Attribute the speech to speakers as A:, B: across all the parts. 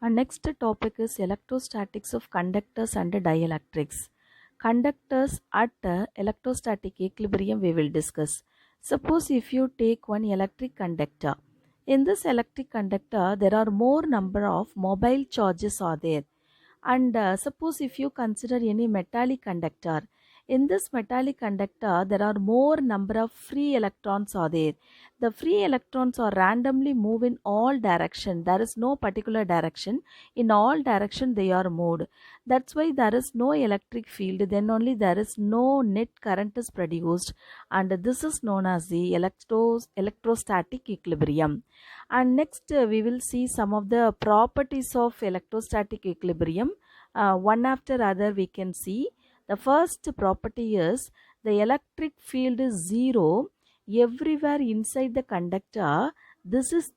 A: Our next topic is electrostatics of conductors and dielectrics. Conductors at electrostatic equilibrium we will discuss. Suppose if you take one electric conductor. In this electric conductor there are more number of mobile charges are there. And suppose if you consider any metallic conductor, in this metallic conductor there are more number of free electrons are there. The free electrons are randomly move in all direction. There is no particular direction. In all direction they are moved. That's why there is no electric field. Then only there is no net current is produced, and this is known as the electrostatic equilibrium. And next we will see some of the properties of electrostatic equilibrium. One after other we can see. The first property is the electric field is zero everywhere inside the conductor. This is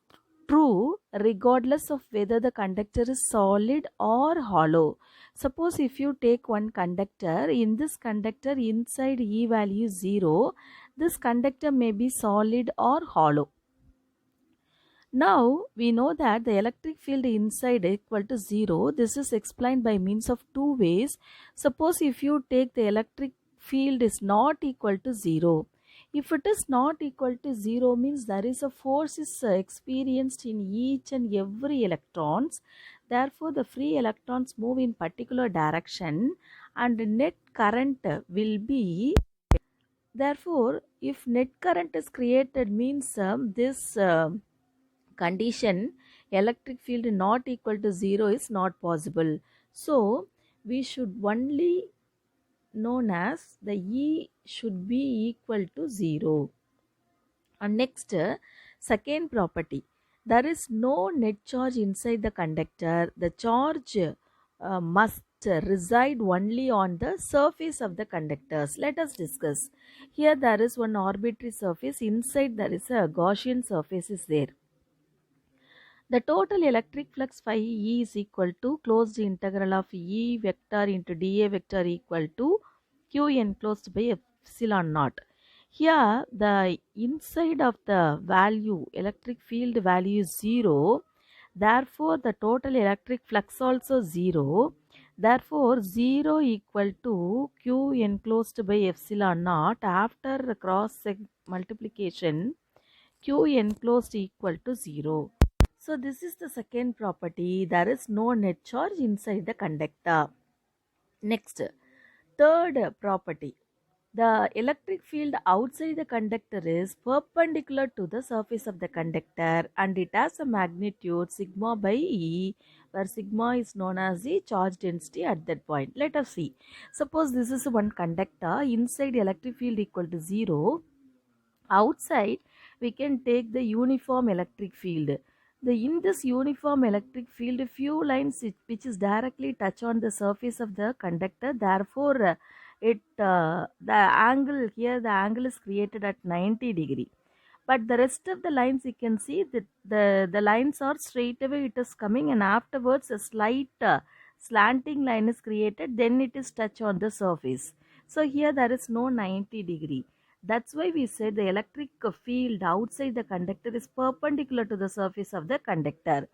A: true regardless of whether the conductor is solid or hollow. Suppose if you take one conductor, in this conductor inside E value 0, this conductor may be solid or hollow. Now we know that the electric field inside equal to 0. This is explained by means of two ways. Suppose if you take the electric field is not equal to 0. If it is not equal to 0 means there is a force is experienced in each and every electrons. Therefore the free electrons move in particular direction and net current will be. Therefore if net current is created means this condition electric field not equal to 0 is not possible. So we should only known as the E should be equal to 0. And next, second property, there is no net charge inside the conductor. The charge must reside only on the surface of the conductors. Let us discuss. Here there is one arbitrary surface. Inside there is a Gaussian surface is there. The total electric flux phi E is equal to closed integral of E vector into dA vector equal to Q enclosed by epsilon naught. Here the inside of the value electric field value is 0. Therefore the total electric flux also 0. Therefore 0 equal to Q enclosed by epsilon naught. After cross multiplication Q enclosed equal to 0. So this is the second property. There is no net charge inside the conductor. Next, third property. The electric field outside the conductor is perpendicular to the surface of the conductor and it has a magnitude sigma by E, where sigma is known as the charge density at that point. Let us see. Suppose this is one conductor. Inside electric field equal to 0. Outside we can take the uniform electric field. In this uniform electric field, few lines which is directly touch on the surface of the conductor. Therefore, the angle here, the angle is created at 90 degree. But the rest of the lines you can see that the lines are straight away it is coming, and afterwards a slight slanting line is created. Then it is touch on the surface. So here there is no 90 degree. That's why we say the electric field outside the conductor is perpendicular to the surface of the conductor.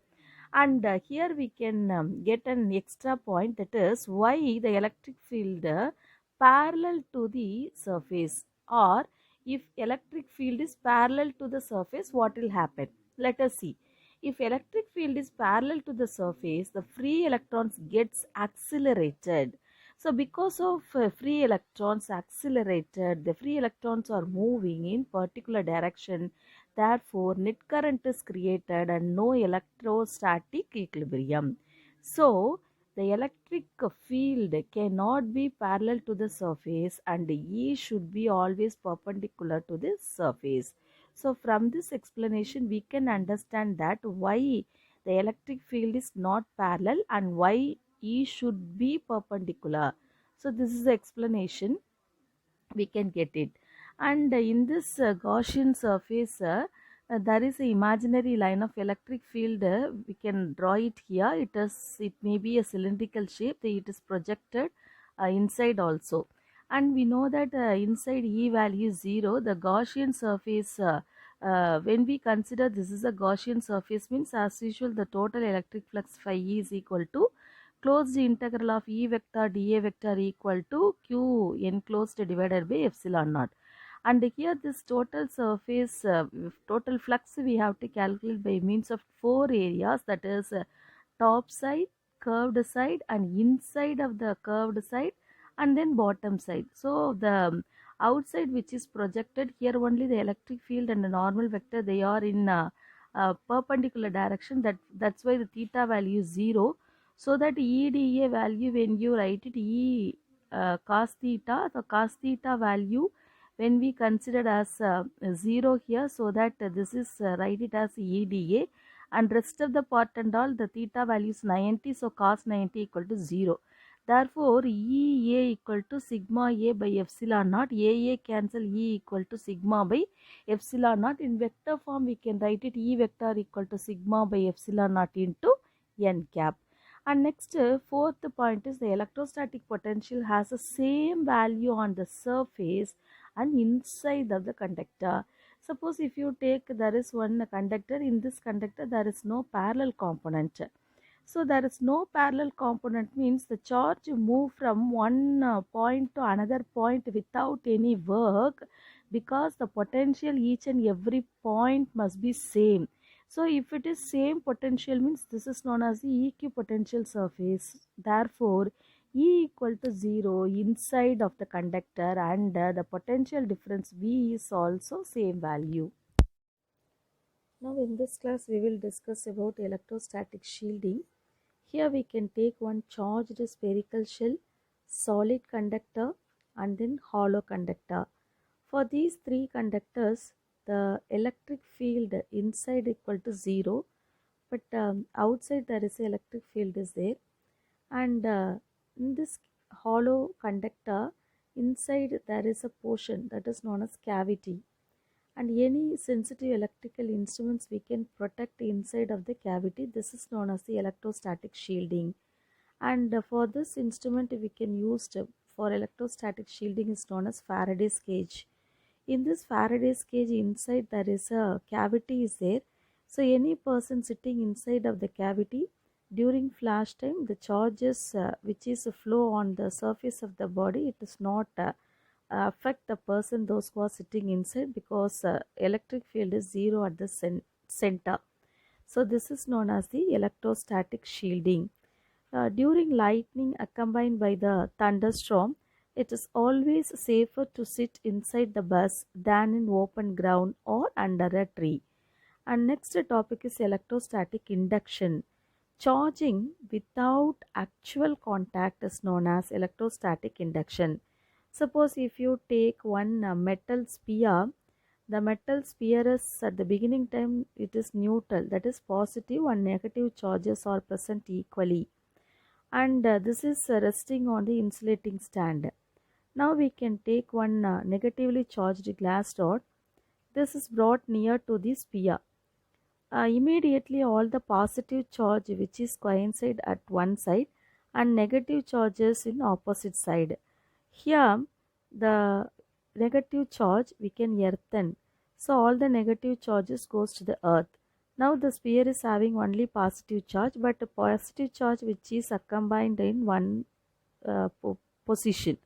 A: And here we can get an extra point, that is why the electric field parallel to the surface, or if electric field is parallel to the surface, what will happen? Let us see. If electric field is parallel to the surface, the free electrons gets accelerated. So because of free electrons accelerated, the free electrons are moving in particular direction. Therefore, net current is created and no electrostatic equilibrium. So, the electric field cannot be parallel to the surface and E should be always perpendicular to the surface. So, from this explanation, we can understand that why the electric field is not parallel and why E should be perpendicular. So this is the explanation, we can get it. And in this Gaussian surface, there is an imaginary line of electric field. We can draw it here. It may be a cylindrical shape. It is projected inside also. And we know that inside E value is 0. The Gaussian surface when we consider this is a Gaussian surface, means as usual the total electric flux phi E is equal to closed integral of E vector dA vector equal to Q enclosed divided by epsilon naught. And here this total surface, total flux we have to calculate by means of four areas, that is top side, curved side, and inside of the curved side, and then bottom side. So the outside which is projected here, only the electric field and the normal vector, they are in perpendicular direction, that's why the theta value is 0. So that EDA value, when you write it cos theta, the cos theta value when we consider as 0 here, so that this is write it as EDA, and rest of the part and all the theta value is 90, so cos 90 equal to 0. Therefore EA equal to sigma A by epsilon naught, AA cancel, E equal to sigma by epsilon naught. In vector form we can write it E vector equal to sigma by epsilon naught into n cap. And next, fourth point is the electrostatic potential has the same value on the surface and inside of the conductor. Suppose if you take, there is one conductor, in this conductor there is no parallel component. So there is no parallel component means the charge move from one point to another point without any work, because the potential each and every point must be same. So if it is same potential means this is known as the equipotential surface. Therefore E equal to 0 inside of the conductor, and the potential difference V is also same value. Now in this class we will discuss about electrostatic shielding. Here we can take one charged spherical shell, solid conductor, and then hollow conductor. For these three conductors, the electric field inside equal to 0, but outside there is electric field is there. And in this hollow conductor, inside there is a portion that is known as cavity. And any sensitive electrical instruments we can protect inside of the cavity. This is known as the electrostatic shielding. And for this instrument we can use for electrostatic shielding is known as Faraday's cage. In this Faraday's cage, inside there is a cavity is there. So any person sitting inside of the cavity, during flash time, the charges which is a flow on the surface of the body, it does not affect the person, those who are sitting inside, because electric field is 0 at the center. So this is known as the electrostatic shielding. During lightning accompanied by the thunderstorm, it is always safer to sit inside the bus than in open ground or under a tree. And next topic is electrostatic induction. Charging without actual contact is known as electrostatic induction. Suppose if you take one metal sphere, the metal sphere is at the beginning time it is neutral, that is positive and negative charges are present equally, and this is resting on the insulating stand. Now we can take one negatively charged glass rod. This is brought near to the sphere. Immediately all the positive charge which is coincide at one side and negative charges in opposite side. Here the negative charge we can earthen. So all the negative charges goes to the earth. Now the sphere is having only positive charge, but a positive charge which is combined in one position.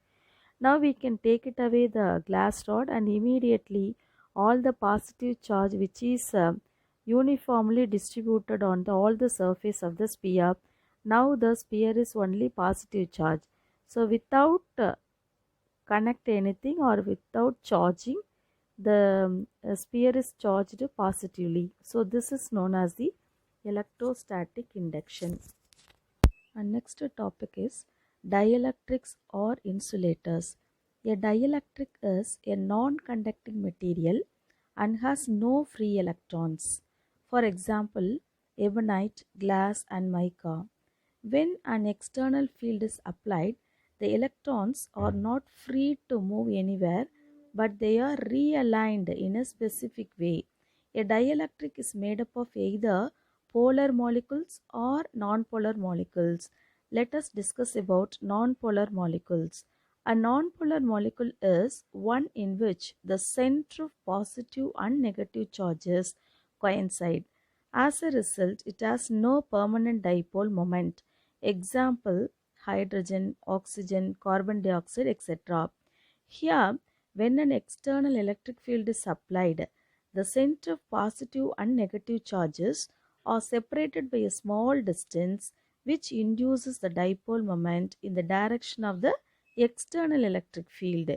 A: Now we can take it away the glass rod, and immediately all the positive charge which is uniformly distributed on all the surface of the sphere. Now the sphere is only positive charge. So without connect anything or without charging, the sphere is charged positively. So this is known as the electrostatic induction. And next topic is dielectrics or insulators. A dielectric is a non-conducting material and has no free electrons. For example, ebonite, glass and mica. When an external field is applied, the electrons are not free to move anywhere, but they are realigned in a specific way. A dielectric is made up of either polar molecules or nonpolar molecules. Let us discuss about nonpolar molecules. A nonpolar molecule is one in which the center of positive and negative charges coincide. As a result, it has no permanent dipole moment. Example, hydrogen, oxygen, carbon dioxide, etc. Here, when an external electric field is applied, the center of positive and negative charges are separated by a small distance, which induces the dipole moment in the direction of the external electric field.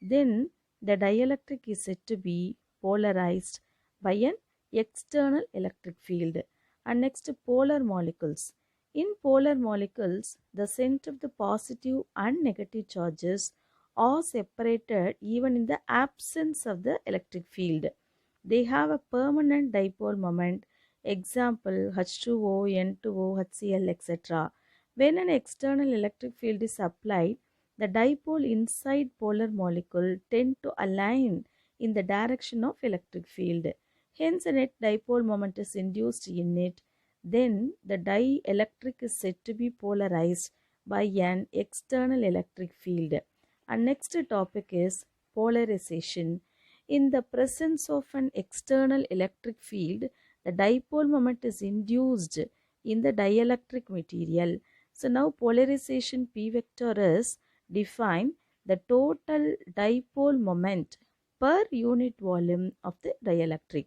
A: Then the dielectric is said to be polarized by an external electric field. And next, polar molecules. In polar molecules, the center of the positive and negative charges are separated even in the absence of the electric field. They have a permanent dipole moment. Example, H2O, N2O, HCl, etc. When an external electric field is applied, the dipole inside polar molecule tend to align in the direction of electric field. Hence, a net dipole moment is induced in it. Then, the dielectric is said to be polarized by an external electric field. And next topic is polarization. In the presence of an external electric field, the dipole moment is induced in the dielectric material. So now polarization P vector is define the total dipole moment per unit volume of the dielectric.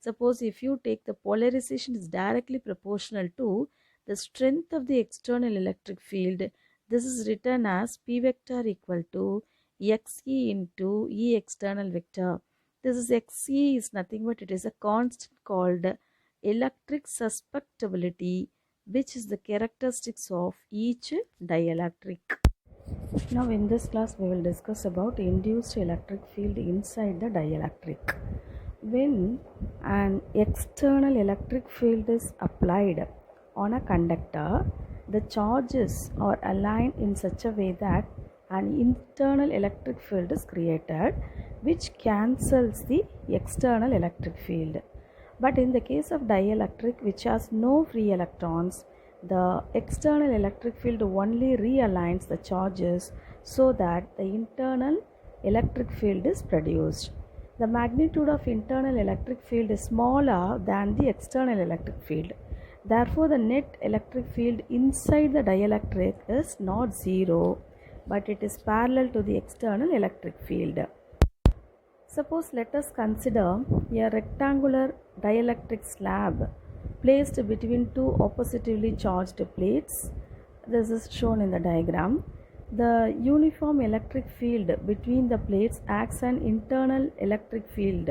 A: Suppose if you take the polarization is directly proportional to the strength of the external electric field, this is written as P vector equal to Xe into E external vector. This is Xe is nothing but it is a constant called electric susceptibility, which is the characteristics of each dielectric. Now in this class we will discuss about induced electric field inside the dielectric. When an external electric field is applied on a conductor, the charges are aligned in such a way that an internal electric field is created which cancels the external electric field. But in the case of dielectric, which has no free electrons, the external electric field only realigns the charges so that the internal electric field is produced. The magnitude of internal electric field is smaller than the external electric field. Therefore, the net electric field inside the dielectric is not zero, but it is parallel to the external electric field. Suppose let us consider a rectangular dielectric slab placed between two oppositively charged plates. This is shown in the diagram. The uniform electric field between the plates acts an internal electric field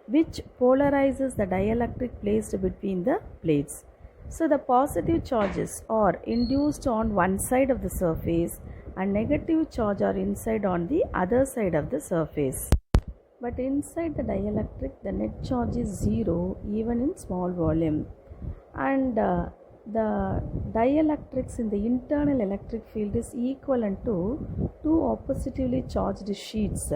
A: which polarizes the dielectric placed between the plates. So the positive charges are induced on one side of the surface and negative charge are inside on the other side of the surface. But inside the dielectric, the net charge is zero even in small volume. And the dielectrics in the internal electric field is equivalent to two oppositively charged sheets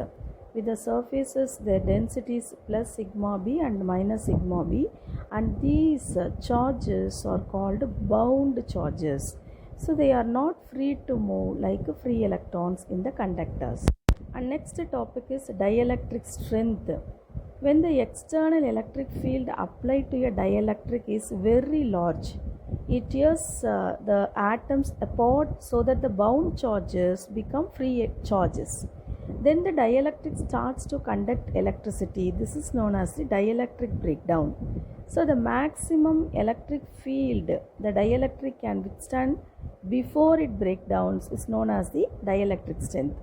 A: with the surfaces, their densities plus sigma b and minus sigma b, and these charges are called bound charges. So they are not free to move like free electrons in the conductors. And next topic is dielectric strength. When the external electric field applied to a dielectric is very large, it tears the atoms apart so that the bound charges become free charges. Then the dielectric starts to conduct electricity. This is known as the dielectric breakdown. So the maximum electric field the dielectric can withstand before it breakdowns is known as the dielectric strength.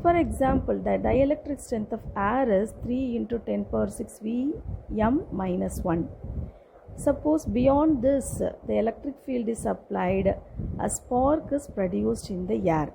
A: For example, the dielectric strength of air is 3 into 10 power 6 Vm minus 1. Suppose beyond this, the electric field is applied, a spark is produced in the air.